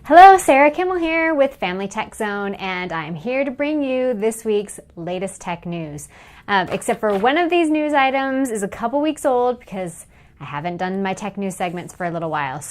Hello, Sarah Kimmel here with Family Tech Zone, and I'm here to bring you this week's latest tech news. Except for one of these news items is a couple weeks old because I haven't done my tech news segments for a little while.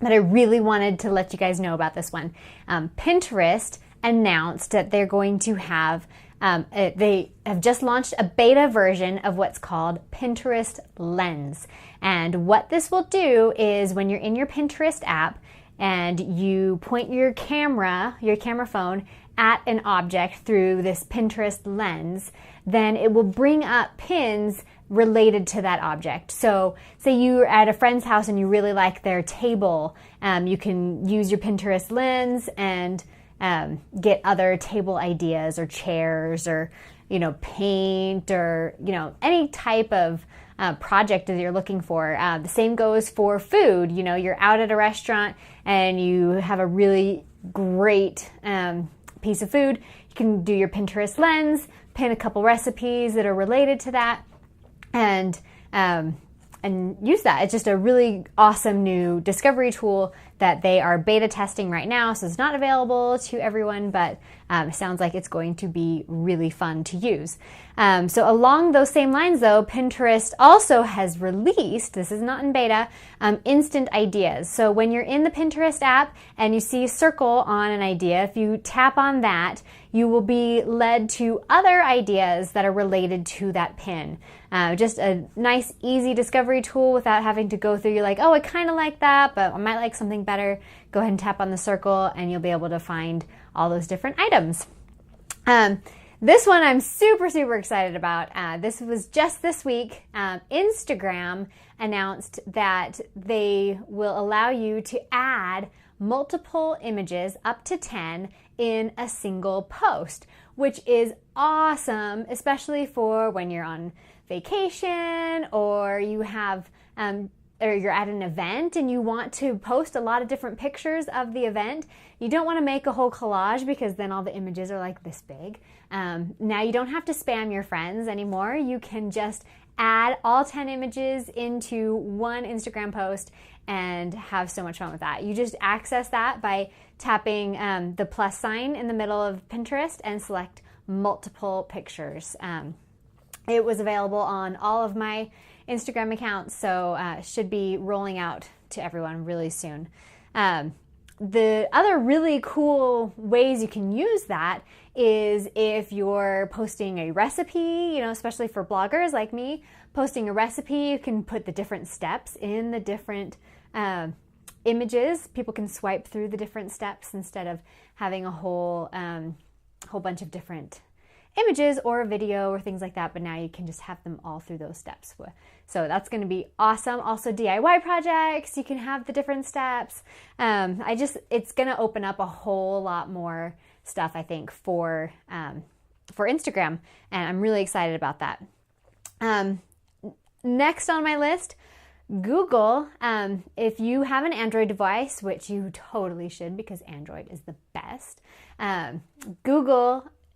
But I really wanted to let you guys know about this one. Pinterest announced that they're going to have, they have just launched a beta version of what's called Pinterest Lens. And what this will do is when you're in your Pinterest app, and you point your camera phone at an object through this Pinterest lens, then it will bring up pins related to that object. So say you're at a friend's house and you really like their table, you can use your Pinterest lens and get other table ideas or chairs or paint or any type of project that you're looking for. The same goes for food. You're out at a restaurant and you have a really great piece of food. You can do your Pinterest lens, pin a couple recipes that are related to that, and use that. It's just a really awesome new discovery tool that they are beta testing right now. So it's not available to everyone, but it sounds like it's going to be really fun to use. So along those same lines though, Pinterest also has released, this is not in beta, instant ideas. So when you're in the Pinterest app and you see a circle on an idea, if you tap on that, you will be led to other ideas that are related to that pin. Just a nice, easy discovery tool without having to go through, you're like, oh, I kind of like that, but I might like something better. Go ahead and tap on the circle and you'll be able to find all those different items. This one I'm super, super excited about. This was just this week. Instagram announced that they will allow you to add multiple images, up to 10, in a single post, which is awesome, especially for when you're on vacation or you have or you're at an event and you want to post a lot of different pictures of the event. You don't want to make a whole collage because then all the images are like this big. Now you don't have to spam your friends anymore. You can just add all 10 images into one Instagram post and have so much fun with that. You just access that by tapping the plus sign in the middle of Pinterest and select multiple pictures. It was available on all of my Instagram accounts, so should be rolling out to everyone really soon. The other really cool ways you can use that is if you're posting a recipe, especially for bloggers like me, posting a recipe, you can put the different steps in the different images. People can swipe through the different steps instead of having a whole bunch of different images or a video or things like that, but now you can just have them all through those steps. So that's going to be awesome. Also DIY projects, you can have the different steps. It's going to open up a whole lot more stuff, I think, for Instagram, and I'm really excited about that. Next on my list, Google. If you have an Android device, which you totally should because Android is the best,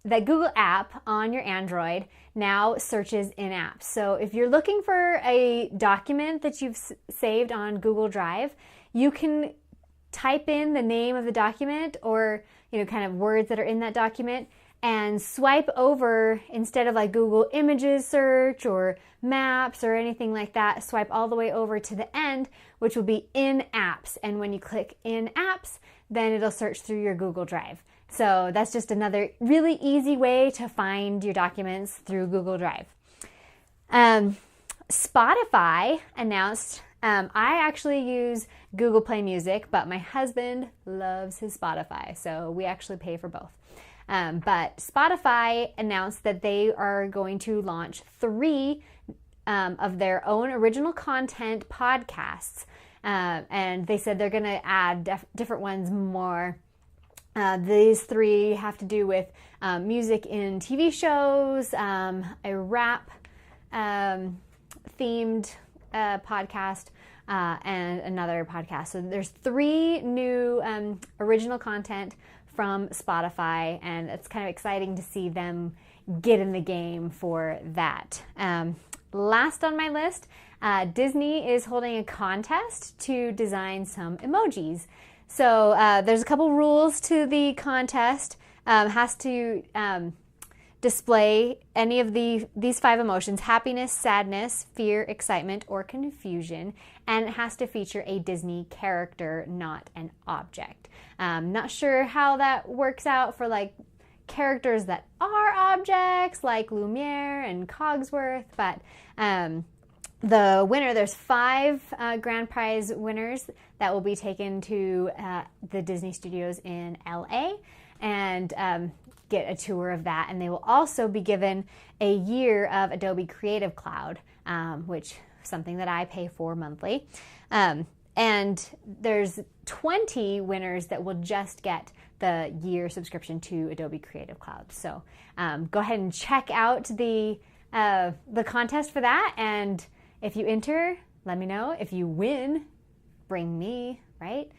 that Google app on your Android now searches in apps. So if you're looking for a document that you've saved on Google Drive, you can type in the name of the document or kind of words that are in that document and swipe over, instead of like Google Images search or Maps or anything like that, swipe all the way over to the end, which will be in apps. And when you click in apps, then it'll search through your Google Drive. So that's just another really easy way to find your documents through Google Drive. Spotify announced, I actually use Google Play Music, but my husband loves his Spotify, so we actually pay for both. But Spotify announced that they are going to launch 3 of their own original content podcasts. And they said they're going to add different ones more. These 3 have to do with music in TV shows, a rap themed podcast, and another podcast. So there's 3 new original content from Spotify, and it's kind of exciting to see them get in the game for that. last on my list, Disney is holding a contest to design some emojis. So there's a couple rules to the contest. Has to display any of these 5 emotions: happiness, sadness, fear, excitement, or confusion. And it has to feature a Disney character, not an object. Not sure how that works out for like characters that are objects like Lumiere and Cogsworth, but the winner, there's 5 grand prize winners that will be taken to the Disney Studios in LA and get a tour of that. And they will also be given a year of Adobe Creative Cloud, which is something that I pay for monthly. And there's 20 winners that will just get the year subscription to Adobe Creative Cloud. So go ahead and check out the contest for that. And if you enter, let me know. If you win, bring me, right?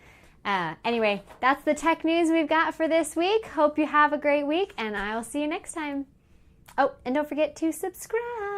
Anyway, that's the tech news we've got for this week. Hope you have a great week, and I'll see you next time. Oh, and don't forget to subscribe.